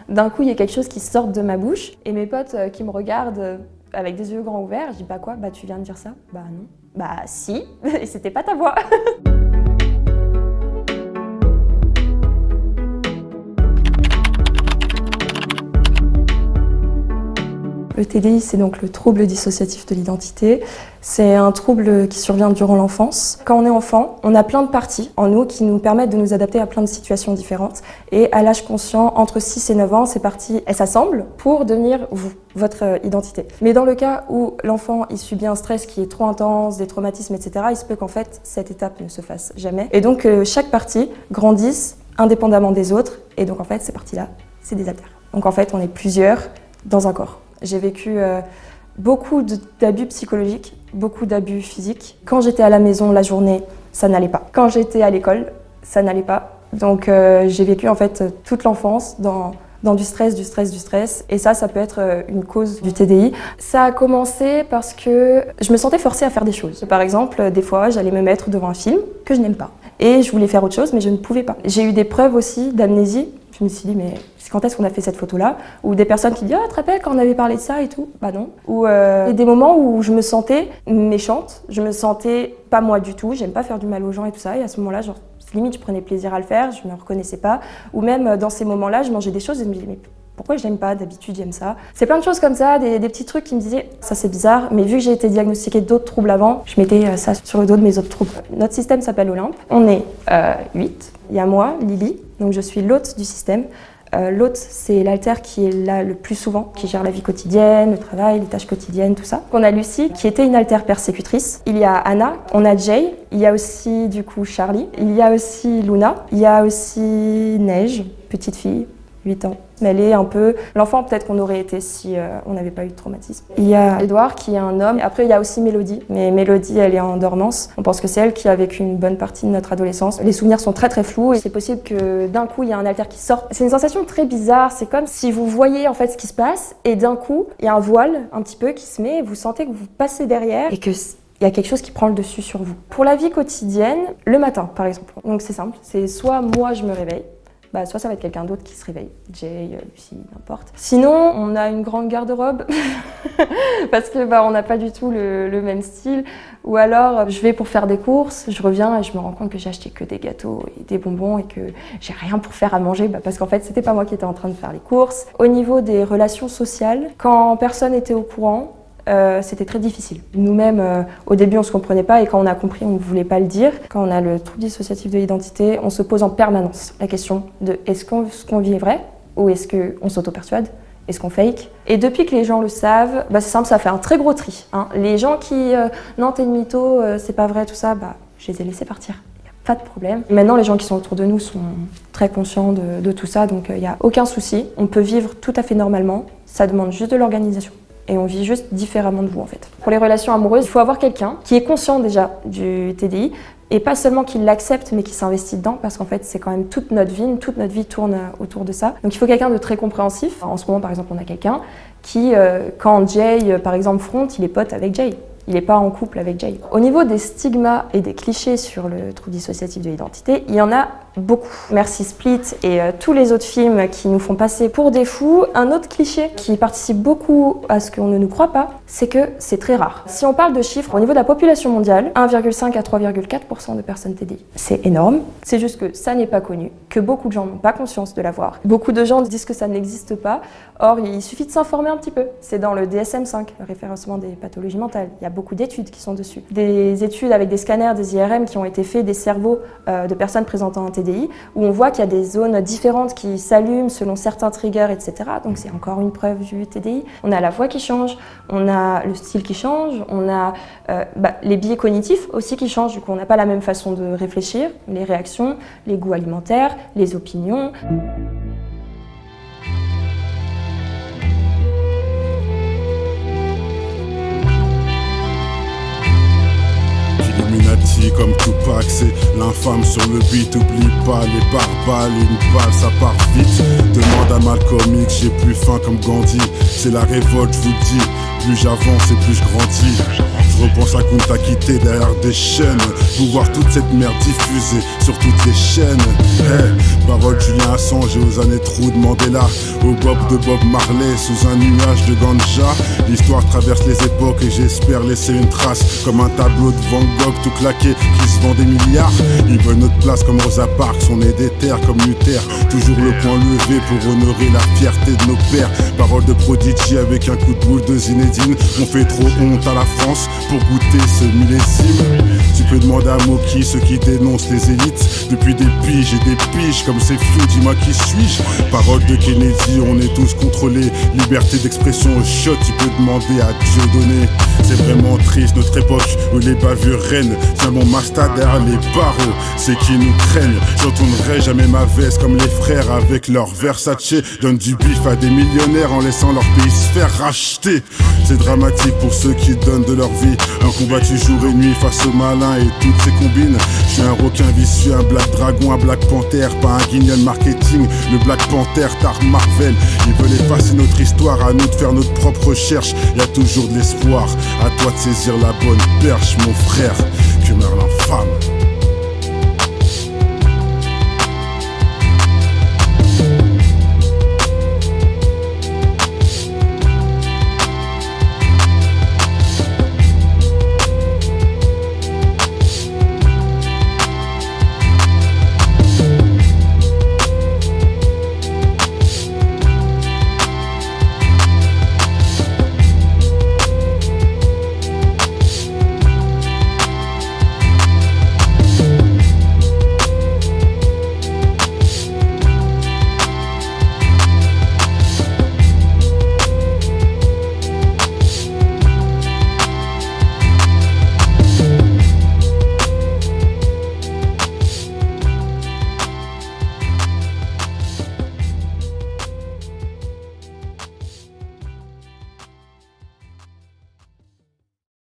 d'un coup il y a quelque chose qui sort de ma bouche et mes potes qui me regardent avec des yeux grands ouverts, je dis bah quoi, bah tu viens de dire ça? Bah non. Bah si, et c'était pas ta voix. Le TDI, c'est donc le trouble dissociatif de l'identité. C'est un trouble qui survient durant l'enfance. Quand on est enfant, on a plein de parties en nous qui nous permettent de nous adapter à plein de situations différentes. Et à l'âge conscient, entre 6 et 9 ans, ces parties, elles s'assemblent pour devenir vous, votre identité. Mais dans le cas où l'enfant il subit un stress qui est trop intense, des traumatismes, etc., il se peut qu'en fait, cette étape ne se fasse jamais. Et donc, chaque partie grandisse indépendamment des autres. Et donc, en fait, ces parties-là, c'est des alters. Donc, en fait, on est plusieurs dans un corps. J'ai vécu beaucoup d'abus psychologiques, beaucoup d'abus physiques. Quand j'étais à la maison la journée, ça n'allait pas. Quand j'étais à l'école, ça n'allait pas. Donc j'ai vécu en fait toute l'enfance dans du stress. Et ça peut être une cause du TDI. Ça a commencé parce que je me sentais forcée à faire des choses. Par exemple, des fois, j'allais me mettre devant un film que je n'aime pas. Et je voulais faire autre chose, mais je ne pouvais pas. J'ai eu des preuves aussi d'amnésie. Je me suis dit, mais quand est-ce qu'on a fait cette photo-là? Ou des personnes qui disent, ah, tu te rappelles quand on avait parlé de ça et tout? Bah non. Ou des moments où je me sentais méchante, je me sentais pas moi du tout, j'aime pas faire du mal aux gens et tout ça. Et à ce moment-là, genre, limite, je prenais plaisir à le faire, je me reconnaissais pas. Ou même dans ces moments-là, je mangeais des choses et je me disais, mais pourquoi je n'aime pas? D'habitude, j'aime ça. C'est plein de choses comme ça, des petits trucs qui me disaient, ça c'est bizarre, mais vu que j'ai été diagnostiquée d'autres troubles avant, je mettais ça sur le dos de mes autres troubles. Notre système s'appelle Olympe. On est 8. Il y a moi, Lily, donc je suis l'hôte du système. L'hôte, c'est l'alter qui est là le plus souvent, qui gère la vie quotidienne, le travail, les tâches quotidiennes, tout ça. On a Lucie, qui était une alter persécutrice. Il y a Anna, on a Jay, il y a aussi du coup Charlie, il y a aussi Luna, il y a aussi Neige, petite fille, 8 ans. Mais elle est un peu l'enfant peut-être qu'on aurait été si on n'avait pas eu de traumatisme. Il y a Edouard qui est un homme. Après, il y a aussi Mélodie. Mais Mélodie, elle est en dormance. On pense que c'est elle qui a vécu une bonne partie de notre adolescence. Les souvenirs sont très flous et c'est possible que d'un coup, il y a un alter qui sort. C'est une sensation très bizarre. C'est comme si vous voyez en fait ce qui se passe et d'un coup, il y a un voile un petit peu qui se met et vous sentez que vous passez derrière et que il y a quelque chose qui prend le dessus sur vous. Pour la vie quotidienne, le matin par exemple. Donc c'est simple. C'est soit moi je me réveille, soit ça va être quelqu'un d'autre qui se réveille, Jay, Lucie, n'importe. Sinon, on a une grande garde-robe parce que on n'a pas du tout le même style. Ou alors, je vais pour faire des courses, je reviens et je me rends compte que j'ai acheté que des gâteaux et des bonbons et que j'ai rien pour faire à manger parce qu'en fait, c'était pas moi qui étais en train de faire les courses. Au niveau des relations sociales, quand personne n'était au courant, c'était très difficile. Nous-mêmes, au début, on ne se comprenait pas et quand on a compris, on ne voulait pas le dire. Quand on a le trouble dissociatif de l'identité, on se pose en permanence la question de est-ce ce qu'on vit est vrai ou est-ce qu'on s'auto-persuade? Est-ce qu'on fake? Et depuis que les gens le savent, c'est simple, ça fait un très gros tri. Les gens qui non, t'es une mytho, c'est pas vrai, tout ça, je les ai laissés partir. Pas de problème. Maintenant, les gens qui sont autour de nous sont très conscients de tout ça, donc il n'y a aucun souci. On peut vivre tout à fait normalement. Ça demande juste de l'organisation. Et on vit juste différemment de vous en fait. Pour les relations amoureuses, il faut avoir quelqu'un qui est conscient déjà du TDI et pas seulement qui l'accepte mais qui s'investit dedans parce qu'en fait c'est quand même toute notre vie tourne autour de ça. Donc il faut quelqu'un de très compréhensif. En ce moment par exemple on a quelqu'un qui, quand Jay par exemple fronte, il est pote avec Jay. Il n'est pas en couple avec Jay. Au niveau des stigmas et des clichés sur le trouble dissociatif de l'identité, il y en a beaucoup. Merci Split et tous les autres films qui nous font passer pour des fous. Un autre cliché qui participe beaucoup à ce qu'on ne nous croit pas, c'est que c'est très rare. Si on parle de chiffres, au niveau de la population mondiale, 1,5 à 3,4% de personnes TDI. C'est énorme. C'est juste que ça n'est pas connu, que beaucoup de gens n'ont pas conscience de l'avoir. Beaucoup de gens disent que ça n'existe pas. Or, il suffit de s'informer un petit peu. C'est dans le DSM-5, le référencement des pathologies mentales. Il y a beaucoup d'études qui sont dessus. Des études avec des scanners, des IRM qui ont été faits des cerveaux de personnes présentant un TDI, où on voit qu'il y a des zones différentes qui s'allument selon certains triggers, etc. Donc c'est encore une preuve du TDI. On a la voix qui change, on a le style qui change, on a les biais cognitifs aussi qui changent. Du coup, on n'a pas la même façon de réfléchir, les réactions, les goûts alimentaires, les opinions. comme Tupac, c'est l'infâme sur le beat. Oublie pas les barbales, une balle ça part vite. Demande à Malcolm X, j'ai plus faim comme Gandhi. C'est la révolte, je vous le dis, plus j'avance et plus je grandis. Je repense à Kunta Kinte derrière des chaînes, pour voir toute cette merde diffusée sur toutes les chaînes. Hey, parole Julien Assange et aux années trous de Mandela, au Bob de Bob Marley sous un nuage de ganja. L'histoire traverse les époques et j'espère laisser une trace, comme un tableau de Van Gogh tout claqué qui se vend des milliards. Ils veulent notre place comme Rosa Parks, on est des terres comme Luther, toujours le poing levé pour honorer la fierté de nos pères. Parole de Prodigy avec un coup de boule de Zinedine. On fait trop honte à la France pour goûter ce millésime. Tu peux demander à Moki, ceux qui dénoncent les élites depuis des piges et des piges comme c'est flou, dis-moi qui suis-je. Parole de Kennedy, on est tous contrôlés, liberté d'expression au shot, tu peux demander à Dieudonné. C'est vraiment triste notre époque où les bavures règnent. Tiens mon master derrière les barreaux, c'est qui nous craignent. J'entendrai jamais ma veste comme les frères avec leur Versace. Donnent du bif à des millionnaires en laissant leur pays se faire racheter. C'est dramatique pour ceux qui donnent de leur vie, un combattu jour et nuit face aux malins et toutes ces combines. Je suis un requin vicieux, un Black Dragon, un Black Panther, pas un guignol marketing. Le Black Panther, Tar Marvel, ils veulent effacer notre histoire, à nous de faire notre propre recherche. Y a toujours de l'espoir, à toi de saisir la bonne perche mon frère.